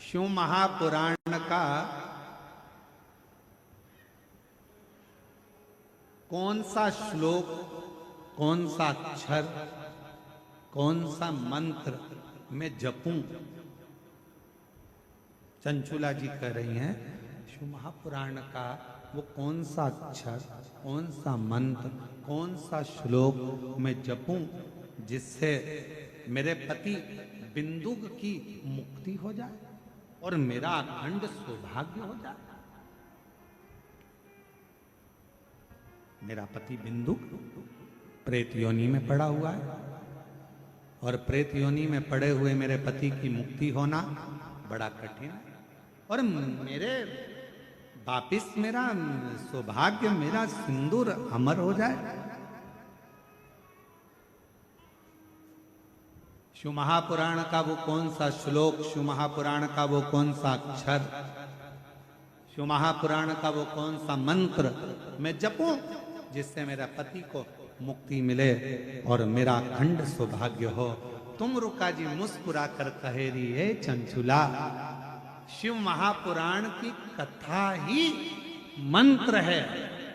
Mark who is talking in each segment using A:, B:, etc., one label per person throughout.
A: शिव महापुराण का कौन सा श्लोक, कौन सा अक्षर, कौन सा मंत्र मैं जपूं? चंचुला जी कह रही हैं शिव महापुराण का वो कौन सा अक्षर, कौन सा मंत्र, कौन सा श्लोक मैं जपूं जिससे मेरे पति बिंदुक की मुक्ति हो जाए और मेरा अखंड सौभाग्य हो जाए। मेरा पति बिंदुक प्रेत योनि में पड़ा हुआ है और प्रेत योनि में पड़े हुए मेरे पति की मुक्ति होना बड़ा कठिन है और मेरे वापिस मेरा सौभाग्य, मेरा सिंदूर अमर हो जाए। शिव महापुराण का वो कौन सा श्लोक, शिव महापुराण का वो कौन सा अक्षर, शिव महापुराण का वो कौन सा मंत्र मैं जपूं जिससे मेरा पति को मुक्ति मिले और मेरा अखंड सौभाग्य हो। तुम रुका जी मुस्कुरा कर कहे रही है चंचुला, शिव महापुराण की कथा ही मंत्र है,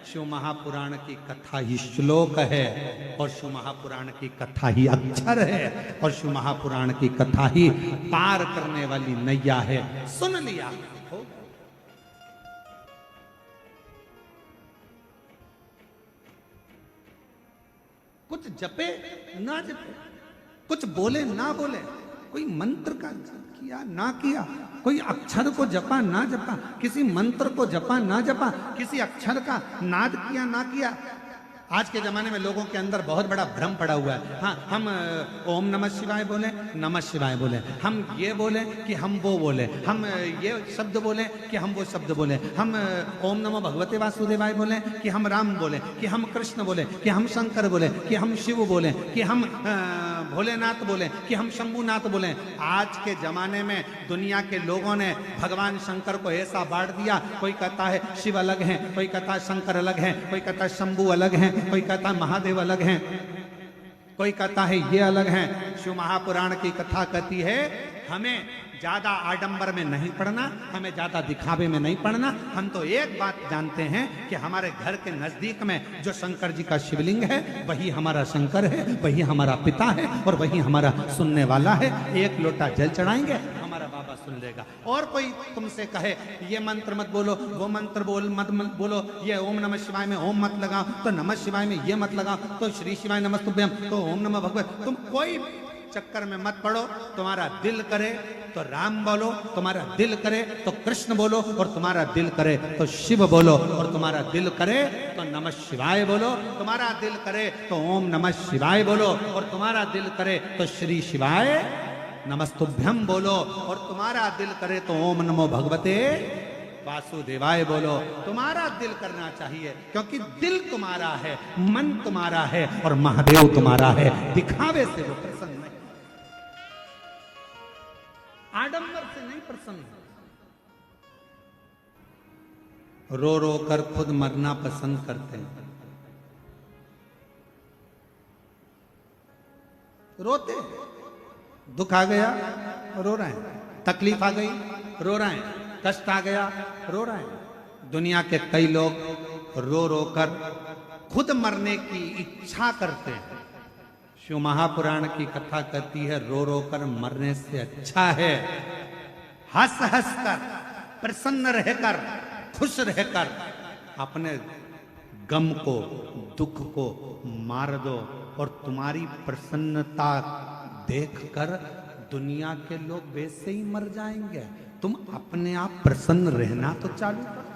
A: शिव महापुराण की कथा ही श्लोक है और शिव महापुराण की कथा ही अक्षर है और शिव महापुराण की कथा ही पार करने वाली नैया है। सुन लिया हो। कुछ जपे ना जपे, कुछ बोले ना बोले, कोई मंत्र का किया ना किया, कोई अक्षर को जपा ना जपा, किसी मंत्र को जपा ना जपा, किसी अक्षर का नाद किया ना किया। आज के जमाने में लोगों के अंदर बहुत बड़ा भ्रम पड़ा हुआ है। हाँ, हम ओम नमः शिवाय बोले, नमः शिवाय बोले, हम ये बोले कि हम वो बोले, हम ये शब्द बोले कि हम वो शब्द बोले, हम ओम नमो भगवते वासुदेवाय बोले कि हम राम बोले, कि हम कृष्ण बोले, कि हम शंकर बोले, कि हम शिव बोले, कि हम भोलेनाथ बोले, कि हम शंभुनाथ बोले। आज के जमाने में दुनिया के लोगों ने भगवान शंकर को ऐसा बांट दिया, कोई कहता है शिव अलग है, कोई कहता है शंकर अलग है, कोई कहता है शंभु अलग है, कोई कहता है महादेव अलग हैं, कोई कहता है ये अलग हैं। शिव महापुराण की कथा कहती है हमें ज्यादा आडंबर में नहीं पढ़ना, हमें ज्यादा दिखावे में नहीं पढ़ना। हम तो एक बात जानते हैं कि हमारे घर के नजदीक में जो शंकर जी का शिवलिंग है वही हमारा शंकर है, वही हमारा पिता है और वही हमारा सुनने वाला है। एक लोटा जल चढ़ाएंगे, हमारा बाबा सुन लेगा। और कोई तुमसे कहे ये मंत्र मत बोलो, वो मंत्र मत बोलो, ये ओम नमः शिवाय में ओम मत लगाओ, तो नमः शिवाय में ये मत लगाओ, तो श्री शिवाय नमस्तुभ्यम, तो ओम नमः भगवत, तुम कोई चक्कर में मत पड़ो। तुम्हारा दिल करे तो राम बोलो, तुम्हारा दिल करे तो कृष्ण बोलो, और तुम्हारा दिल करे तो शिव बोलो, और तुम्हारा दिल करे तो नमः शिवाय बोलो, तुम्हारा दिल करे तो ओम नमः शिवाय बोलो, और तुम्हारा दिल करे तो श्री शिवाय नमस्तुभ्यम बोलो, और तुम्हारा दिल करे तो ओम नमो भगवते वासुदेवाय बोलो। तुम्हारा दिल करना चाहिए, क्योंकि दिल तुम्हारा है, मन तुम्हारा है और महादेव तुम्हारा है। दिखावे से वो प्रसन्न नहीं, आडंबर से नहीं प्रसन्न। रो रो कर खुद मरना पसंद करते हैं, रोते, दुख आ गया रो रहे हैं, तकलीफ आ गई रो रहे हैं, कष्ट आ गया रो रहे हैं। दुनिया के कई लोग रो रो कर खुद मरने की इच्छा करते हैं। शिव महापुराण की कथा कहती है रो रो कर मरने से अच्छा है हंस हंस कर, प्रसन्न रहकर, खुश रहकर अपने गम को, दुख को मार दो, और तुम्हारी प्रसन्नता देखकर दुनिया के लोग वैसे ही मर जाएंगे। तुम अपने आप प्रसन्न रहना तो चालू करो।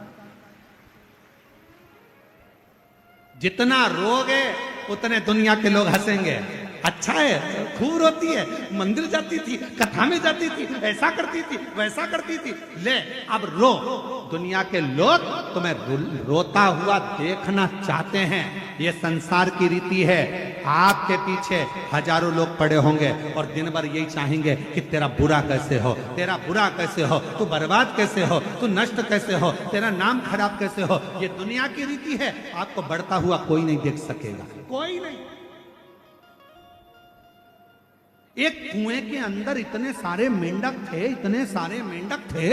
A: जितना रोगे उतने दुनिया के लोग हंसेंगे। अच्छा है, खूब रोती है, मंदिर जाती थी, कथा में जाती थी, ऐसा करती थी, वैसा करती थी, ले अब रो। दुनिया के लोग तुम्हें रोता हुआ देखना चाहते हैं। ये संसार की रीति है। आपके पीछे हजारों लोग पड़े होंगे और दिन भर यही चाहेंगे कि तेरा बुरा कैसे हो, तेरा बुरा कैसे हो, तू बर्बाद कैसे हो, तू नष्ट कैसे हो, तेरा नाम खराब कैसे हो। ये दुनिया की रीति है। आपको बढ़ता हुआ कोई नहीं देख सकेगा, कोई नहीं। एक कुएं के अंदर इतने सारे मेंढक थे, इतने सारे मेंढक थे।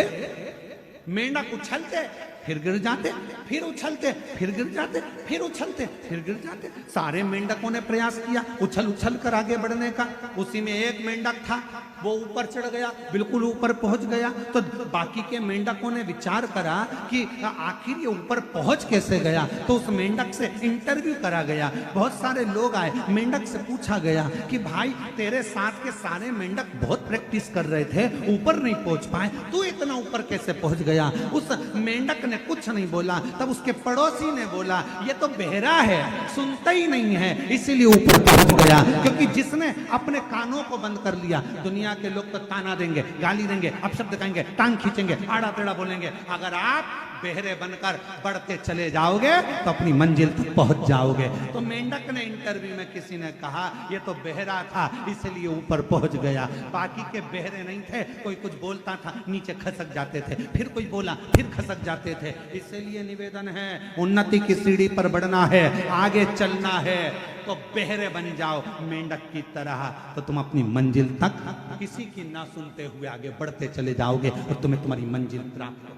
A: मेंढक उछलते फिर गिर जाते, फिर उछलते फिर गिर जाते, फिर उछलते फिर गिर जाते। सारे मेंढकों ने प्रयास किया उछल उछल कर आगे बढ़ने का। उसी में एक मेंढक था, वो ऊपर चढ़ गया, बिल्कुल ऊपर पहुंच गया। तो बाकी के मेंढकों ने विचार करा कि आखिर ये ऊपर पहुंच कैसे गया। तो उस मेंढक से इंटरव्यू करा गया। बहुत सारे लोग आए, मेंढक से पूछा गया कि भाई तेरे साथ के सारे मेंढक बहुत प्रैक्टिस कर रहे थे, ऊपर नहीं पहुंच पाए, तू इतना ऊपर कैसे पहुंच गया। उस मेंढक ने कुछ नहीं बोला। तब उसके पड़ोसी ने बोला ये तो बहरा है, सुनता ही नहीं है, इसीलिए ऊपर पहुंच गया। क्योंकि जिसने अपने कानों को बंद कर लिया, दुनिया के लोग तो ताना देंगे, गाली देंगे, अपशब्द कहेंगे, टांग खींचेंगे, आड़ा टेढ़ा बोलेंगे। अगर आप बहरे बनकर बढ़ते चले जाओगे तो अपनी मंजिल तक पहुंच जाओगे। तो मेंढक ने इंटरव्यू में किसी ने कहा ये तो बहरा था इसलिए ऊपर पहुंच गया, बाकी के बहरे नहीं थे। कोई कुछ बोलता था नीचे खसक जाते थे, फिर कोई बोला फिर खसक जाते थे। इसलिए निवेदन है, उन्नति की सीढ़ी पर बढ़ना है, आगे चलना है तो बहरे बन जाओ मेंढक की तरह, तो तुम अपनी मंजिल तक किसी की ना सुनते हुए आगे बढ़ते चले जाओगे और तुम्हें तुम्हारी मंजिल प्राप्त हो।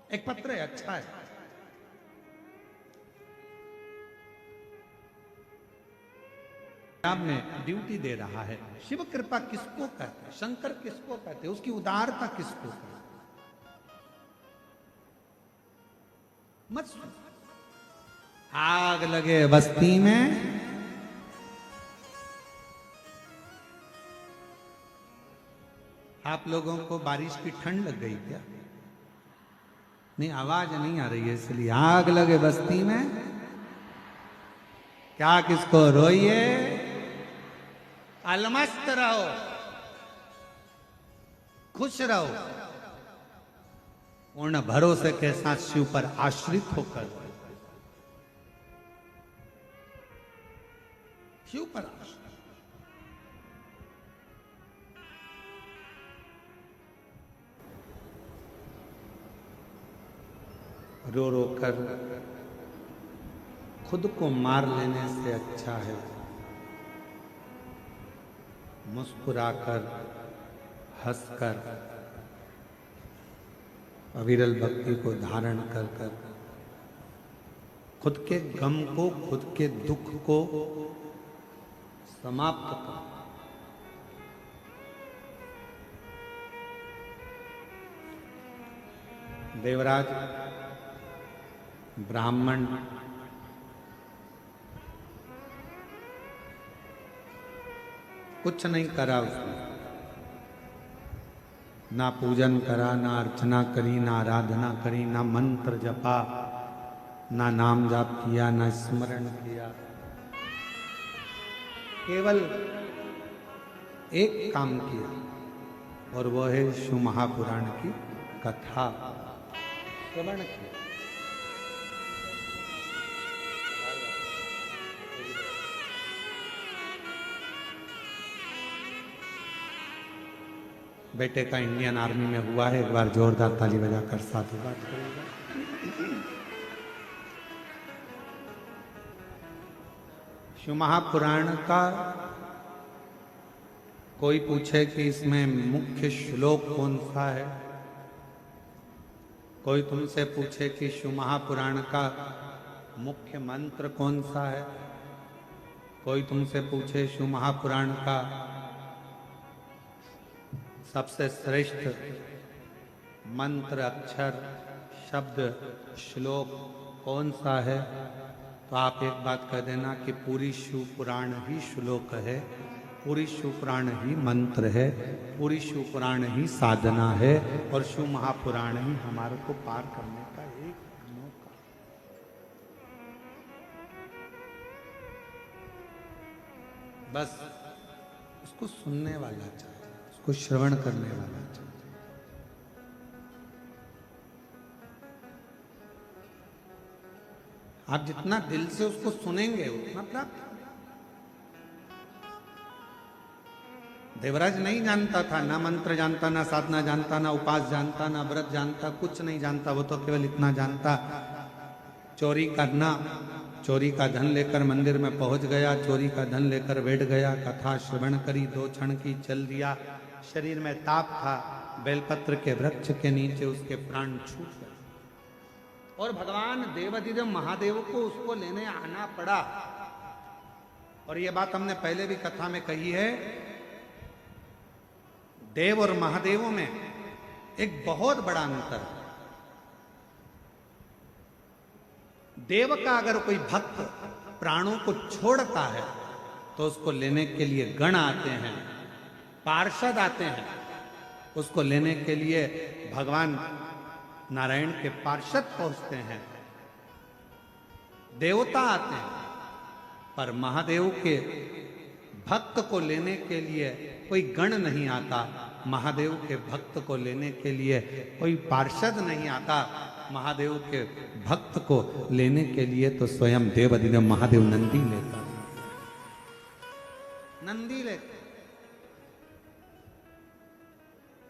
A: एक पत्र है, अच्छा है। आप में ड्यूटी दे रहा है। शिव कृपा किसको कहते हैं, शंकर किसको कहते हैं, उसकी उदारता किसको कहते हैं। मत सुन। आग लगे बस्ती में, आप लोगों को बारिश की ठंड लग गई क्या? नहीं, आवाज नहीं आ रही है इसलिए। आग लगे बस्ती में क्या किसको रोइए, अलमस्त रहो, खुश रहो, पूर्ण भरोसे के साथ शिव पर आश्रित होकर, शिव पर आश्रित। रो रो कर खुद को मार लेने से अच्छा है मुस्कुराकर, हंसकर, अविरल भक्ति को धारण कर कर खुद के गम को, खुद के दुख को समाप्त कर। देवराज ब्राह्मण कुछ नहीं करा उसने, ना पूजन करा, ना अर्चना करी, ना आराधना करी, ना मंत्र जपा, ना नाम जाप किया, ना स्मरण किया। केवल एक काम किया और वह है शिव महापुराण की कथा श्रवण किया। बेटे का इंडियन आर्मी में हुआ है, एक बार जोरदार ताली बजाकर साधुवाद करेगा। शिव महापुराण का कोई पूछे कि इसमें मुख्य श्लोक कौन सा है, कोई तुमसे पूछे कि शिव महापुराण का मुख्य मंत्र कौन सा है, कोई तुमसे पूछे शिव महापुराण का सबसे श्रेष्ठ मंत्र, अक्षर, शब्द, श्लोक कौन सा है, तो आप एक बात कह देना कि पूरी शिव पुराण ही श्लोक है, पूरी शिव पुराण ही मंत्र है, पूरी शिव पुराण ही साधना है और शिव महापुराण ही हमारे को पार करने का एक मौका। बस उसको सुनने वाला चाहिए, उसको श्रवण करने वाला चाहिए। आप जितना दिल से उसको सुनेंगे उतना प्राप्त। देवराज नहीं जानता था, ना मंत्र जानता, ना साधना जानता, ना उपास जानता, ना व्रत जानता, कुछ नहीं जानता। वो तो केवल इतना जानता, चोरी करना चोरी का धन लेकर मंदिर में पहुंच गया, चोरी का धन लेकर बैठ गया, कथा श्रवण करी, 2 क्षण की चल दिया। शरीर में ताप था, बेलपत्र के वृक्ष के नीचे उसके प्राण छूट गए और भगवान देवाधिदेव महादेव को उसको लेने आना पड़ा। और ये बात हमने पहले भी कथा में कही है, देव और महादेवों में एक बहुत बड़ा अंतर है। देव का अगर कोई भक्त प्राणों को छोड़ता है तो उसको लेने के लिए गण आते हैं, पार्षद आते हैं, उसको लेने के लिए भगवान नारायण के पार्षद पहुंचते हैं, देवता आते हैं। पर महादेव के भक्त को लेने के लिए कोई गण नहीं आता, महादेव के भक्त को लेने के लिए कोई पार्षद नहीं आता। महादेव के भक्त को लेने के लिए तो स्वयं देवाधिदेव महादेव नंदी लेता, नंदी लेता।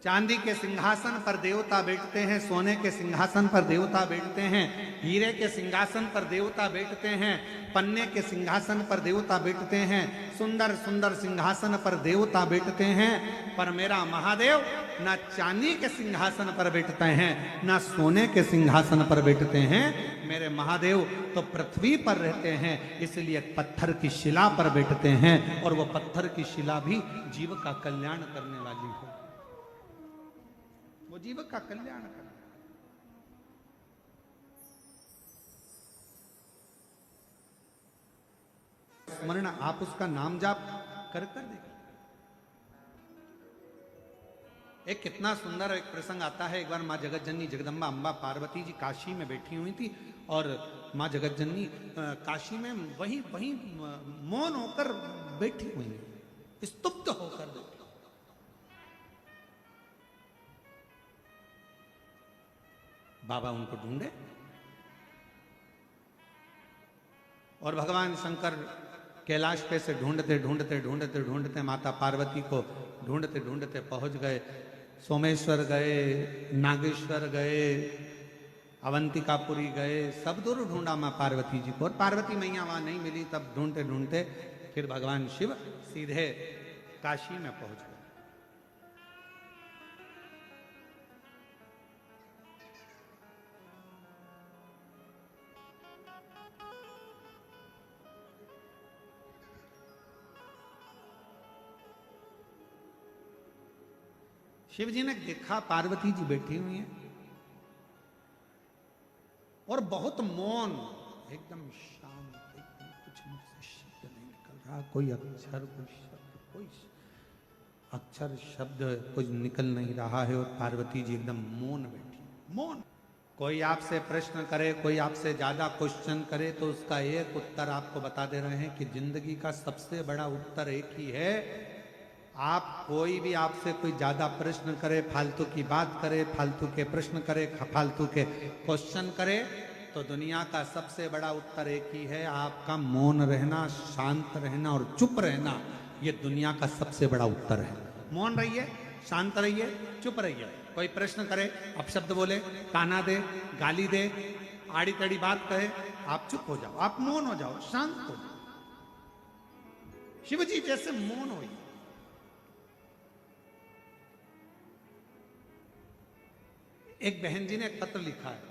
A: चांदी के सिंहासन पर देवता बैठते हैं, सोने के सिंहासन पर देवता बैठते हैं, हीरे के सिंहासन पर देवता बैठते हैं, पन्ने के सिंहासन पर देवता बैठते हैं, सुंदर सुंदर सिंहासन पर देवता बैठते हैं। पर मेरा महादेव ना चांदी के सिंहासन पर बैठते हैं, ना सोने के सिंहासन पर बैठते हैं। मेरे महादेव तो पृथ्वी पर रहते हैं, इसलिए पत्थर की शिला पर बैठते हैं, और वो पत्थर की शिला भी जीव का कल्याण करने वाली हो, वो जीव का कल्याण करना। स्मरण आप उसका नाम जाप कर देखिए। एक कितना सुंदर एक प्रसंग आता है। एक बार माँ जगतजननी जगदम्बा अम्बा पार्वती जी काशी में बैठी हुई थी, और माँ जगतजननी काशी में वही वही मौन होकर बैठी हुई, स्तुप्त होकर बैठी। बाबा उनको ढूंढे, और भगवान शंकर कैलाश पे से ढूंढते ढूंढते ढूंढते ढूंढते माता पार्वती को ढूंढते ढूंढते पहुंच गए। सोमेश्वर गए, नागेश्वर गए, अवंतिकापुरी गए, सब दूर ढूंढा माँ पार्वती जी को, और पार्वती मैया वहां नहीं मिली। तब ढूंढते ढूंढते फिर भगवान शिव सीधे काशी में पहुंच गए। शिव जी ने देखा पार्वती जी बैठी हुई हैं, और बहुत मौन, एकदम शांत, एकदम कुछ मुख से शब्द नहीं निकल रहा, कोई अक्षर, कोई शब्द, कोई अक्षर शब्द कुछ निकल नहीं रहा है, और पार्वती जी एकदम मौन बैठी, मौन। कोई आपसे प्रश्न करे, कोई आपसे ज्यादा क्वेश्चन करे, तो उसका एक उत्तर आपको बता दे रहे हैं कि जिंदगी का सबसे बड़ा उत्तर एक ही है। आप कोई भी आपसे कोई ज्यादा प्रश्न करे, फालतू की बात करे, फालतू के प्रश्न करे, फालतू के क्वेश्चन करे, तो दुनिया का सबसे बड़ा उत्तर एक ही है, आपका मौन रहना, शांत रहना और चुप रहना। ये दुनिया का सबसे बड़ा उत्तर है। मौन रहिए, शांत रहिए, चुप रहिए। कोई प्रश्न करे, अपशब्द बोले, ताना दे, गाली दे, आड़ी टेढ़ी बात कहे, आप चुप हो जाओ, आप मौन हो जाओ, शांत हो जाओ। शिव जी जैसे मौन हो। एक बहन जी ने एक पत्र लिखा है,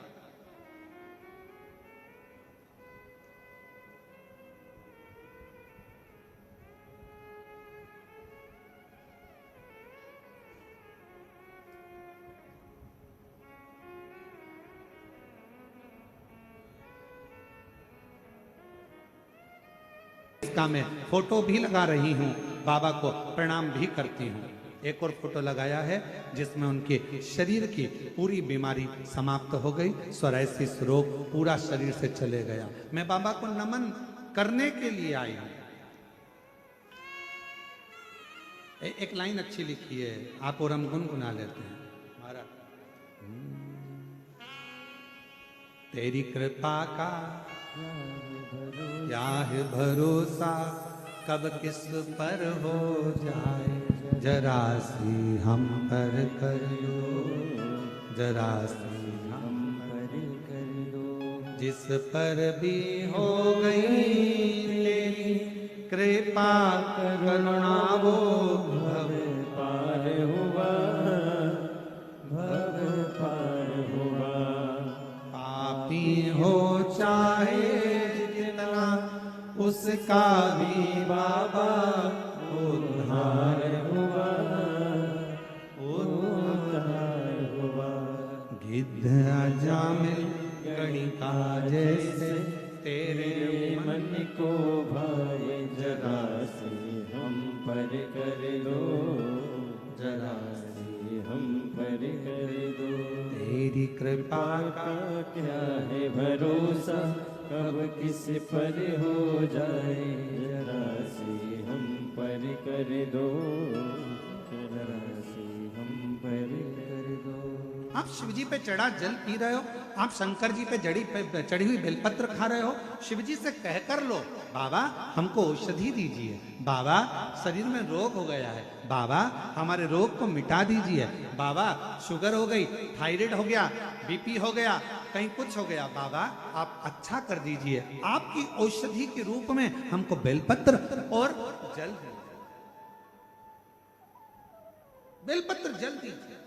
A: इसका मैं फोटो भी लगा रही हूं, बाबा को प्रणाम भी करती हूं। एक और फोटो लगाया है जिसमें उनके शरीर की पूरी बीमारी समाप्त हो गई, सोरायसिस रोग पूरा शरीर से चले गया। मैं बाबा को नमन करने के लिए आई हूं। एक लाइन अच्छी लिखी है, आप और हम गुनगुना लेते हैं। हमारा तेरी कृपा का क्या है भरोसा, कब किस पर हो जाए, जरा सी हम पर कर दो, जरा सी हम पर कर दो, जिस पर भी हो गई तेरी कृपा करुणा वो भव
B: पार हुआ, भव पार हुआ।
A: पापी हो चाहे जितना उसका भी बाबा उद्धार हुआ,
B: उद्धार हुआ।
A: गिद्ध अजामिल गणिका जैसे तेरे
B: मन को भाए जरा से हम पर कर दो, जरा से हम पर कर दो।
A: तेरी कृपा
B: का क्या है भरोसा, कब किस पर हो जाए, जरा से हम पर कर दो, जरा से हम पर कर दो।
A: आप शिव जी पे चढ़ा जल पी रहे हो, आप शंकर जी पे चढ़ी हुई बेलपत्र खा रहे हो, शिव जी से कह कर लो बाबा हमको औषधि दीजिए, बाबा शरीर में रोग हो गया है, बाबा हमारे रोग को मिटा दीजिए, बाबा शुगर हो गई, थायराइड हो गया, बीपी हो गया, कहीं कुछ हो गया, बाबा आप अच्छा कर दीजिए। आपकी औषधि के रूप में हमको बेलपत्र और जल, बेलपत्र जल दीजिए।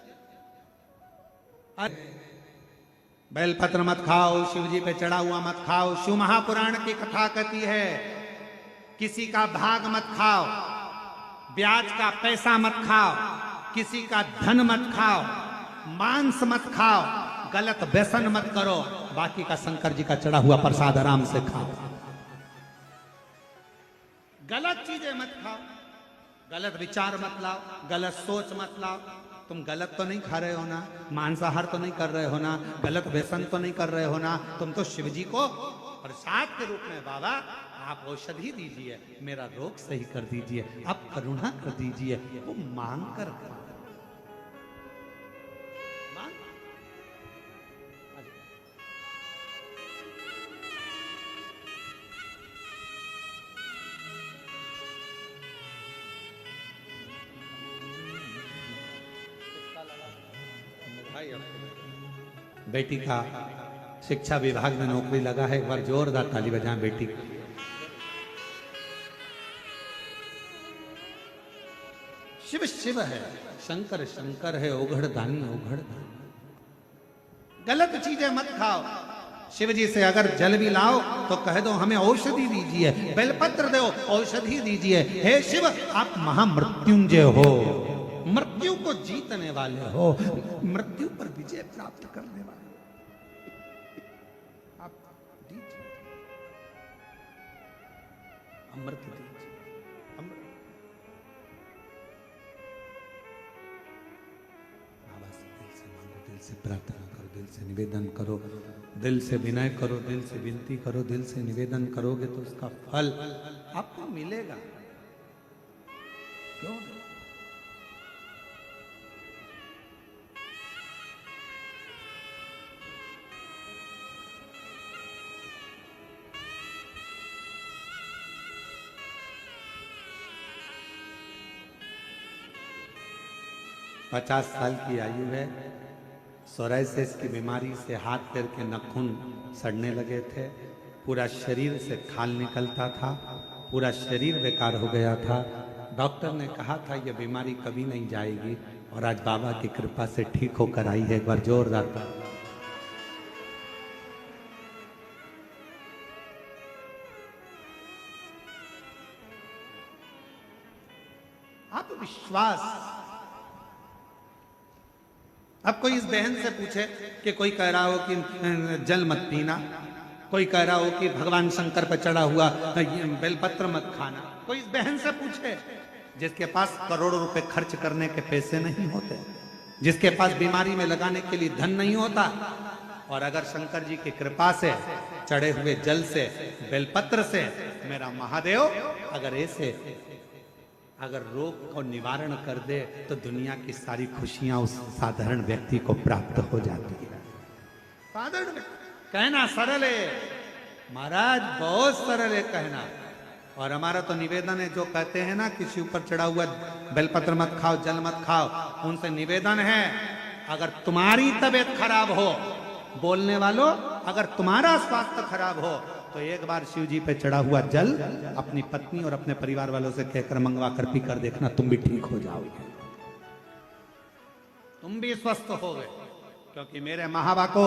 A: बेलपत्र मत खाओ, शिव जी पे चढ़ा हुआ मत खाओ। शिव महापुराण की कथा कहती है किसी का भाग मत खाओ, ब्याज का पैसा मत खाओ, किसी का धन मत खाओ, मांस मत खाओ, गलत व्यसन मत करो, बाकी का शंकर जी का चढ़ा हुआ प्रसाद आराम से खाओ। गलत चीजें मत खाओ, गलत विचार मत लाओ, गलत सोच मत लाओ। तुम गलत तो नहीं खा रहे हो ना, मांसाहार तो नहीं कर रहे हो ना, गलत व्यसन तो नहीं कर रहे हो ना, तुम तो शिव जी को प्रसाद के रूप में बाबा आप औषधि दीजिए, मेरा रोग सही कर दीजिए, आप करुणा कर दीजिए। वो मांग कर बेटी का शिक्षा विभाग में नौकरी लगा है, एक बार जोरदार ताली बजाएं बेटी। शिव शिव है, शंकर शंकर है, ओघड़ दानी ओघड़ दानी। गलत चीजें मत खाओ। शिव जी से अगर जल भी लाओ तो कह दो हमें औषधि दीजिए, बेलपत्र दो औषधि दीजिए। हे शिव आप महामृत्युंजय हो, मृत्यु को जीतने वाले हो, मृत्यु पर विजय प्राप्त करने वाले आप दीजिए, अमृत दीजिए, अमृत। बाबा से दिल से मांगो, दिल से प्रार्थना करो, दिल से निवेदन करो, दिल से विनय करो, दिल से विनती करो, दिल से निवेदन करोगे तो उसका फल आपको मिलेगा। क्यों? 50 साल की आयु है, सोराइसिस की बीमारी से हाथ पैर के नाखून सड़ने लगे थे, पूरा शरीर से खाल निकलता था, पूरा शरीर बेकार हो गया था। डॉक्टर ने कहा था यह बीमारी कभी नहीं जाएगी, और आज बाबा की कृपा से ठीक होकर आई है। एक बार जोरदार ताली। आप विश्वास, अब कोई इस बहन से पूछे कि कोई कह रहा हो कि जल मत पीना, कोई कह रहा हो कि भगवान शंकर पर चढ़ा हुआ बेलपत्र मत खाना, कोई इस बहन से पूछे जिसके पास करोड़ों रुपए खर्च करने के पैसे नहीं होते, जिसके पास बीमारी में लगाने के लिए धन नहीं होता, और अगर शंकर जी की कृपा से चढ़े हुए जल से बेलपत्र से मेरा महादेव अगर ऐसे अगर रोग को निवारण कर दे तो दुनिया की सारी खुशियां उस साधारण व्यक्ति को प्राप्त हो जाती है। साधारण कहना सरल है महाराज, बहुत सरल है कहना। और हमारा तो निवेदन है, जो कहते हैं ना किसी ऊपर चढ़ा हुआ बेलपत्र मत खाओ, जल मत खाओ, उनसे निवेदन है अगर तुम्हारी तबीयत खराब हो, बोलने वालों अगर तुम्हारा स्वास्थ्य खराब हो तो एक बार शिव जी पे चढ़ा हुआ जल अपनी पत्नी और अपने परिवार वालों से कहकर मंगवा कर पी कर देखना, तुम भी ठीक हो जाओगे, तुम भी स्वस्थ हो गए। क्योंकि मेरे महाबा को,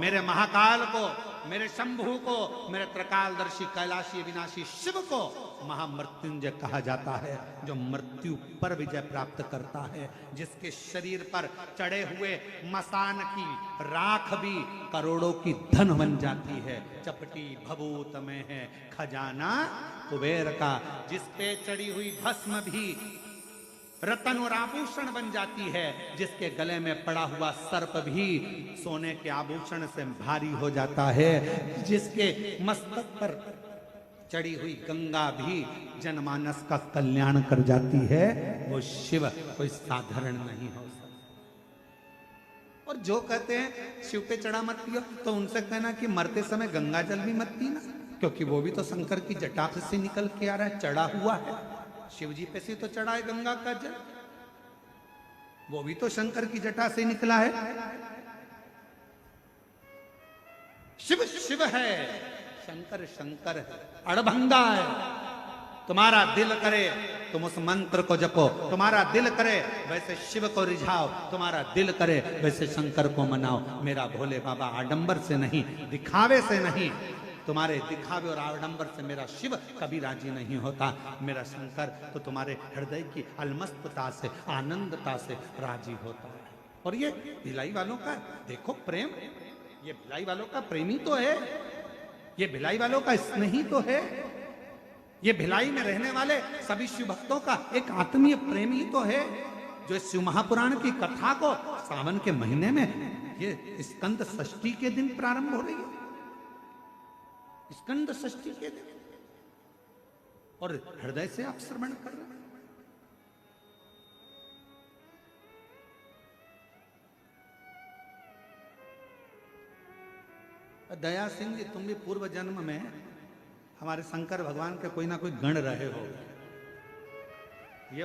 A: मेरे महाकाल को, मेरे शंभू को, मेरे त्रिकालदर्शी कैलाशी विनाशी शिव को महामृत्युंजय कहा जाता है, जो मृत्यु पर विजय प्राप्त करता है, जिसके शरीर पर चढ़े हुए मसान की राख भी करोड़ों की धन बन जाती है। चपटी भभूत में है खजाना कुबेर का, जिस पे चढ़ी हुई भस्म भी रतन और आभूषण बन जाती है, जिसके गले में पड़ा हुआ सर्प भी सोने के आभूषण से भारी हो जाता है, जिसके मस्तक पर चढ़ी हुई गंगा भी जनमानस का कल्याण कर जाती है, वो शिव कोई साधारण नहीं हो सकता। और जो कहते हैं शिव पे चढ़ा मत पियो, तो उनसे कहना कि मरते समय गंगा जल भी मत पीना, क्योंकि वो भी तो शंकर की जटा से निकल के आ रहा है, चढ़ा हुआ है। शिव जी पे से तो चढ़ा है गंगा का जल, वो भी तो शंकर की जटा से निकला है। शिव शिव है, शंकर शंकर है, अड़भंगा है। तुम्हारा दिल करे तुम उस मंत्र को जपो, तुम्हारा दिल करे वैसे शिव को रिझाओ, तुम्हारा दिल करे वैसे शंकर को मनाओ। मेरा भोले बाबा आडंबर से नहीं, दिखावे से नहीं, तुम्हारे दिखावे और आडंबर से मेरा शिव कभी राजी नहीं होता। मेरा शंकर तो तुम्हारे हृदय की अलमस्तता से, आनंदता से राजी होता है। और ये भिलाई वालों का देखो प्रेम, ये भिलाई वालों का प्रेमी तो है, ये भिलाई वालों का स्नेही तो है, ये भिलाई में रहने वाले सभी शिव भक्तों का एक आत्मीय प्रेमी तो है, जो शिव महापुराण की कथा को सावन के महीने में ये स्कंद षष्ठी के दिन प्रारंभ हो रही है, स्कंद षष्ठी के दिन, और हृदय से आप श्रवण कर रहे हैं। दया सिंह जी, तुम भी पूर्व जन्म में हमारे शंकर भगवान के कोई ना कोई गण रहे हो, ये